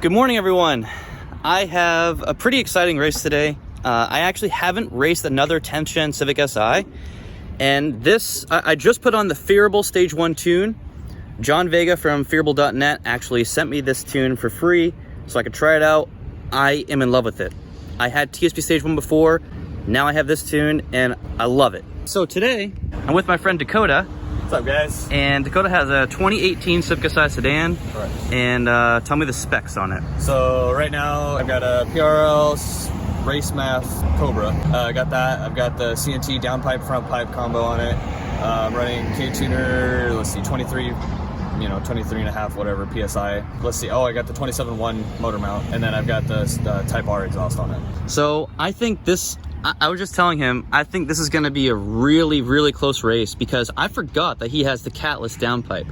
Good morning, everyone. I have a pretty exciting race today. I actually haven't raced another 10th gen Civic Si, and this, I just put on the Phearable Stage 1 tune. John Vega from Phearable.net actually sent me this tune for free so I could try it out. I am in love with it. I had TSP Stage 1 before, now I have this tune, and I love it. So today, I'm with my friend Dakota. What's up, guys? And Dakota has a 2018 Civic Si sedan. Correct. And tell me the specs on it. So right now I've got a PRL Race Math Cobra. I got that. I've got the CNT downpipe front pipe combo on it. I'm running Ktuner. Let's see, 23 and a half, whatever PSI. Let's see. Oh, I got the 27.1 motor mount, and then I've got the Type R exhaust on it. So I think this. I was just telling him, I think this is going to be a really, really close race because I forgot that he has the catless downpipe.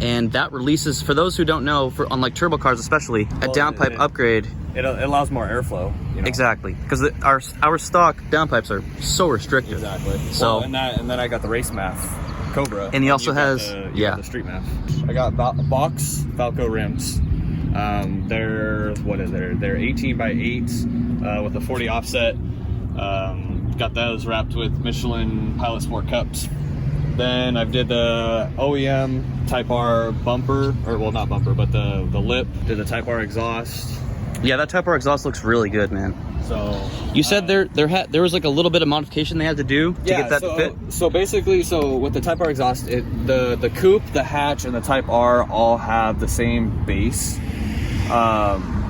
And that releases, for those who don't know, on like turbo cars especially, a downpipe upgrade. It allows more airflow. You know? Exactly, because our stock downpipes are so restricted. Exactly. So, well, and then I got the Race Math Cobra. And he also has, the Street Math. I got box Falco rims. They're 18 by 8 with a 40 offset. Got those wrapped with Michelin Pilot Sport cups. Then I did the OEM Type R bumper, or well, not bumper, but the lip. Did the Type R exhaust. Yeah, that Type R exhaust looks really good, man. So you said there was like a little bit of modification they had to do to get that to fit. So basically, with the Type R exhaust, the coupe, the hatch, and the Type R all have the same base.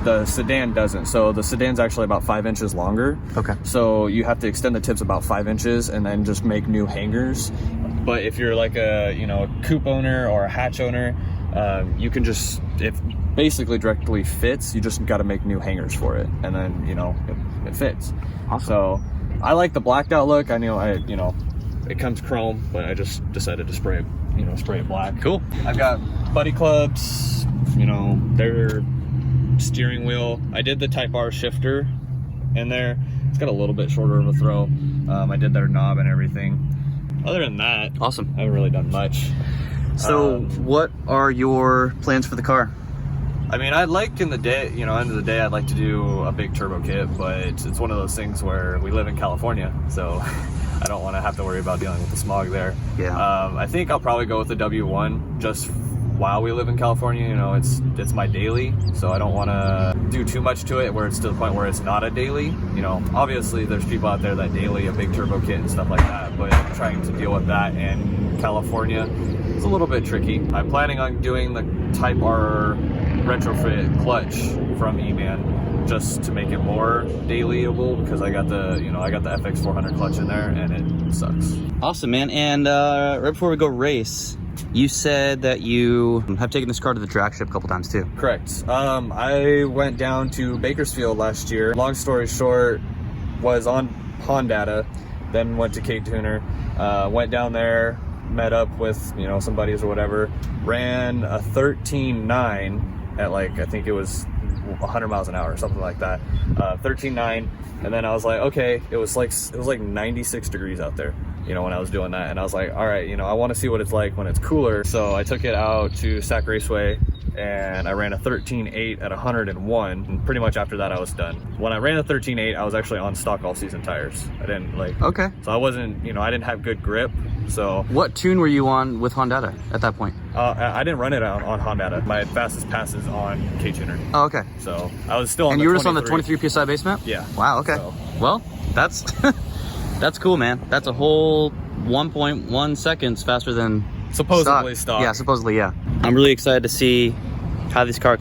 The sedan doesn't. So the sedan's actually about 5 inches longer. Okay. So you have to extend the tips about 5 inches and then just make new hangers. But if you're like a coupe owner or a hatch owner, you can just, it basically directly fits. You just got to make new hangers for it, and then it fits. Awesome. So I like the blacked out look. I know it comes chrome, but I just decided to spray it black. Cool. I've got buddy clubs. They're steering wheel. I did the Type R shifter in there. It's got a little bit shorter of a throw. I did their knob and everything. Other than that, awesome. I haven't really done much. So what are your plans for the car? I mean, I'd like end of the day, I'd like to do a big turbo kit, but it's one of those things where we live in California, so I don't want to have to worry about dealing with the smog there. Yeah. I think I'll probably go with the W1 just while we live in California. It's my daily, so I don't want to do too much to it where it's to the point where it's not a daily. Obviously there's people out there that daily a big turbo kit and stuff like that, but trying to deal with that in California is a little bit tricky. I'm planning on doing the Type R retrofit clutch from E-Man just to make it more dailyable, because I got the FX 400 clutch in there and it sucks. Awesome, man. And right before we go race, you said that you have taken this car to the track ship a couple times too. Correct. I went down to Bakersfield last year. Long story short, was on Honda, then went to Ktuner, went down there, met up with some buddies or whatever, ran a 13.9 at I think it was 100 miles an hour or something like that. 13.9, and then I was like, okay, it was like 96 degrees out there, when I was doing that, and I was like, all right, I want to see what it's like when it's cooler. So I took it out to Sac Raceway and I ran a 13.8 at 101, and pretty much after that I was done. When I ran a 13.8, I was actually on stock all season tires. I didn't okay, so I wasn't, I didn't have good grip. So what tune were you on with Honda at that point? I didn't run it on Honda. My fastest passes on Ktuner. Oh, okay. So I was still on. And you were just on the 23 psi base map? Yeah. Wow. Okay. So. Well, that's that's cool, man. That's a whole 1.1 seconds faster than supposedly stock. Yeah, supposedly, yeah. I'm really excited to see how these cars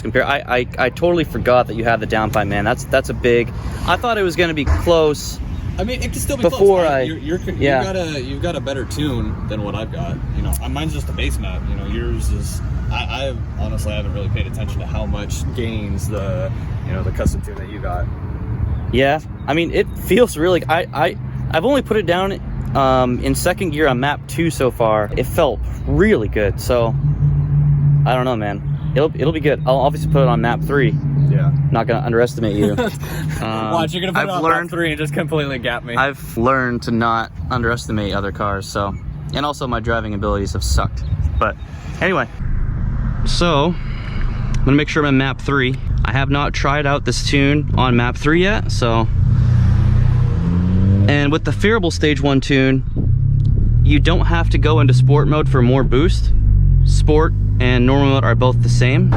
compare. I totally forgot that you have the downpipe, man. That's a big. I thought it was going to be close. I mean, it could still be before close. You've got a better tune than what I've got. Mine's just a base map. Yours is. I honestly haven't really paid attention to how much gains the custom tune that you got. Yeah, I mean, it feels really. I've only put it down in second gear on map 2 so far. It felt really good. So I don't know, man. It'll be good. I'll obviously put it on map 3. Yeah. Not gonna underestimate you. Watch, you're gonna put it on map 3 and just completely gap me. I've learned to not underestimate other cars, so, and also my driving abilities have sucked. But anyway, so gonna make sure I'm in map 3. I have not tried out this tune on map 3 yet, so. And with the Phearable Stage 1 tune, you don't have to go into sport mode for more boost. Sport and normal mode are both the same.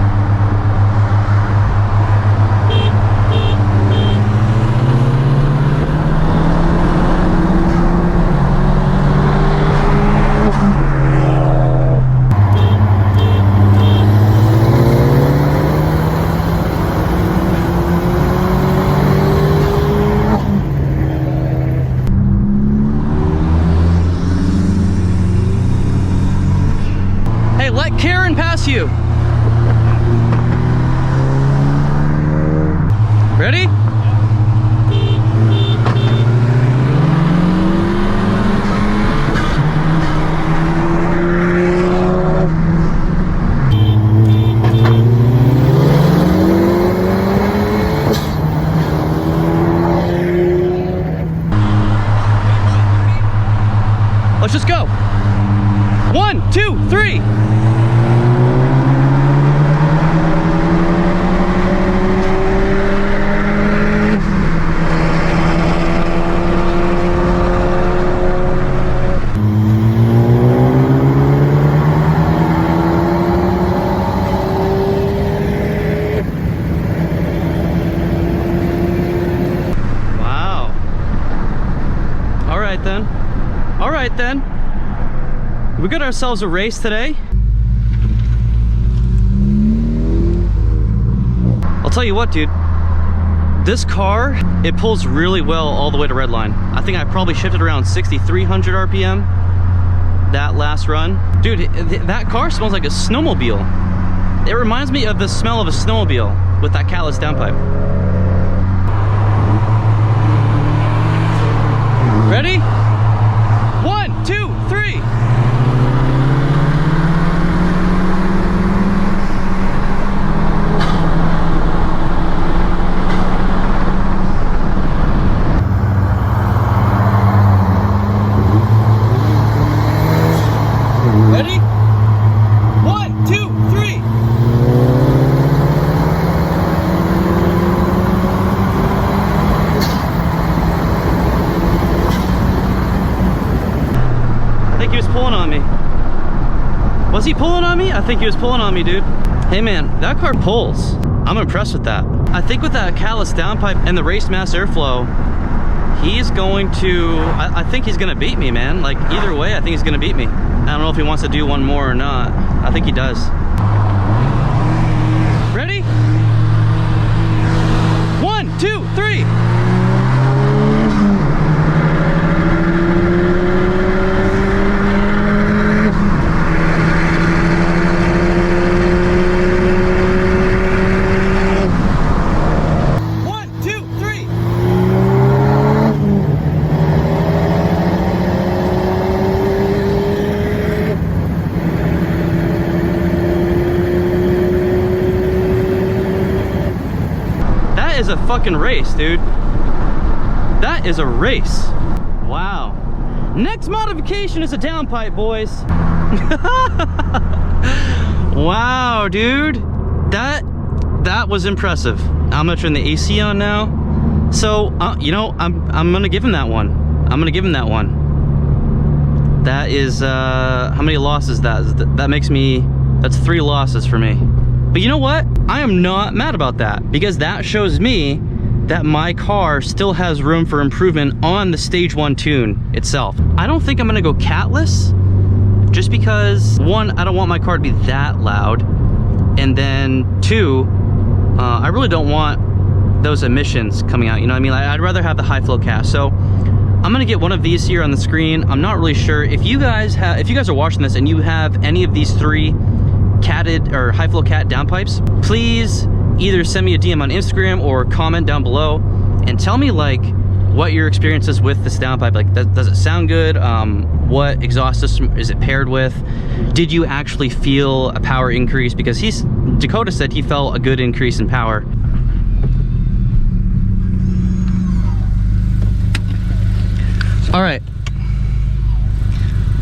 Let Karen pass you. Ready? Let's just go. 1, 2, 3. All right then, we got ourselves a race today. I'll tell you what, dude, this car, it pulls really well all the way to Redline. I think I probably shifted around 6,300 RPM that last run. Dude, that car smells like a snowmobile. It reminds me of the smell of a snowmobile with that catless downpipe. Ready? 1, 2, 3. Ready? 1, 2, 3. I think he was pulling on me. Was he pulling on me? I think he was pulling on me, dude. Hey man, that car pulls. I'm impressed with that. I think with that callus downpipe and the race mass airflow, he's going to, I think he's gonna beat me, man. Like either way, I think he's gonna beat me. I don't know if he wants to do one more or not. I think he does. Ready? 1, 2, 3. Is a fucking race, dude. That is a race. Wow. Next modification is a downpipe, boys. Wow, dude. That was impressive. I'm gonna turn the AC on now. So, you know, I'm gonna give him that one. I'm gonna give him that one. That is, how many losses that makes me, that's 3 losses for me. But you know what? I am not mad about that, because that shows me that my car still has room for improvement on the Stage 1 tune itself. I don't think I'm gonna go catless, just because 1, I don't want my car to be that loud, and then 2, I really don't want those emissions coming out, you know what I mean? I'd rather have the high flow cat. So I'm gonna get one of these here on the screen. I'm not really sure if you guys are watching this and you have any of these 3 catted or high flow cat downpipes, please either send me a DM on Instagram or comment down below and tell me like what your experience is with this downpipe. Like, does it sound good? What exhaust system is it paired with? Did you actually feel a power increase? Because Dakota said he felt a good increase in power. All right.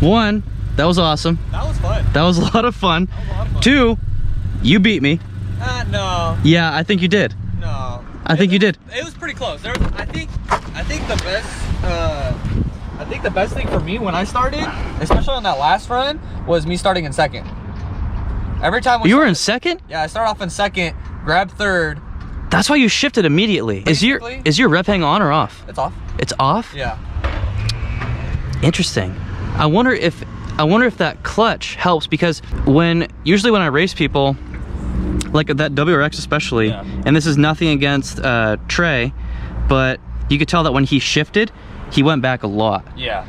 1, that was awesome. That was fun. That was a lot of fun. 2, you beat me. No. Yeah, I think you did. No. I think you did. It was pretty close. I think the best thing for me when I started, especially on that last run, was me starting in second. Every time You were in second? Yeah, I started off in second, grabbed third. That's why you shifted immediately. Is your rep hang on or off? It's off. It's off? Yeah. Interesting. I wonder if that clutch helps, because usually when I race people, like that WRX especially, Yeah. and this is nothing against Trey, but you could tell that when he shifted, he went back a lot. Yeah.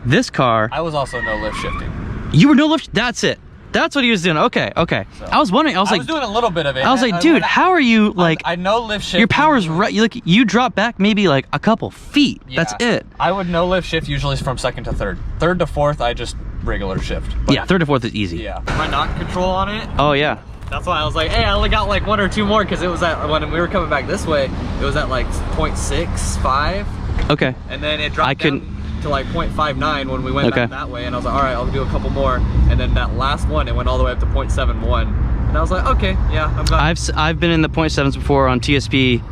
This car, I was also no lift shifting. you were no lift. That's it. That's what he was doing. Okay. So, I was wondering. I was I was doing a little bit of it. I was like, dude, how are you like? I no lift shift. Your power's right. You drop back maybe like a couple feet. Yeah. That's it. I would no lift shift usually from second to third. Third to fourth, I just regular shift. But Yeah, third to fourth is easy. yeah. My knock control on it. Oh yeah. That's why I was like, hey, I only got like 1 or 2 more, because it was at, when we were coming back this way, it was at like 0.65, Okay. and then it dropped down to like 0.59 when we went back that way, and I was like, all right, I'll do a couple more, and then that last one, it went all the way up to 0.71, and I was like, okay, yeah, I'm back. I've been in the 0.7s before on TSP,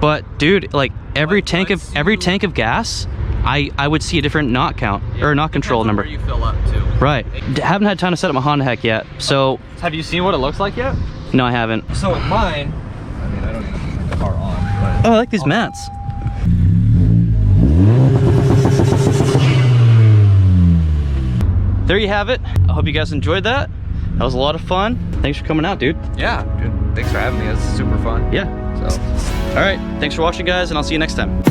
but dude, like every tank of gas, I would see a different knot count or knot control number. Where you fill up too. Right. Haven't had time to set up my Honda Hack yet, so. Have you seen what it looks like yet? No, I haven't. So with mine, I mean, I don't even have the car on, but. Oh, I like these mats. There you have it. I hope you guys enjoyed that. That was a lot of fun. Thanks for coming out, dude. Yeah, dude. Thanks for having me. It's super fun. Yeah. So. All right. Thanks for watching, guys, and I'll see you next time.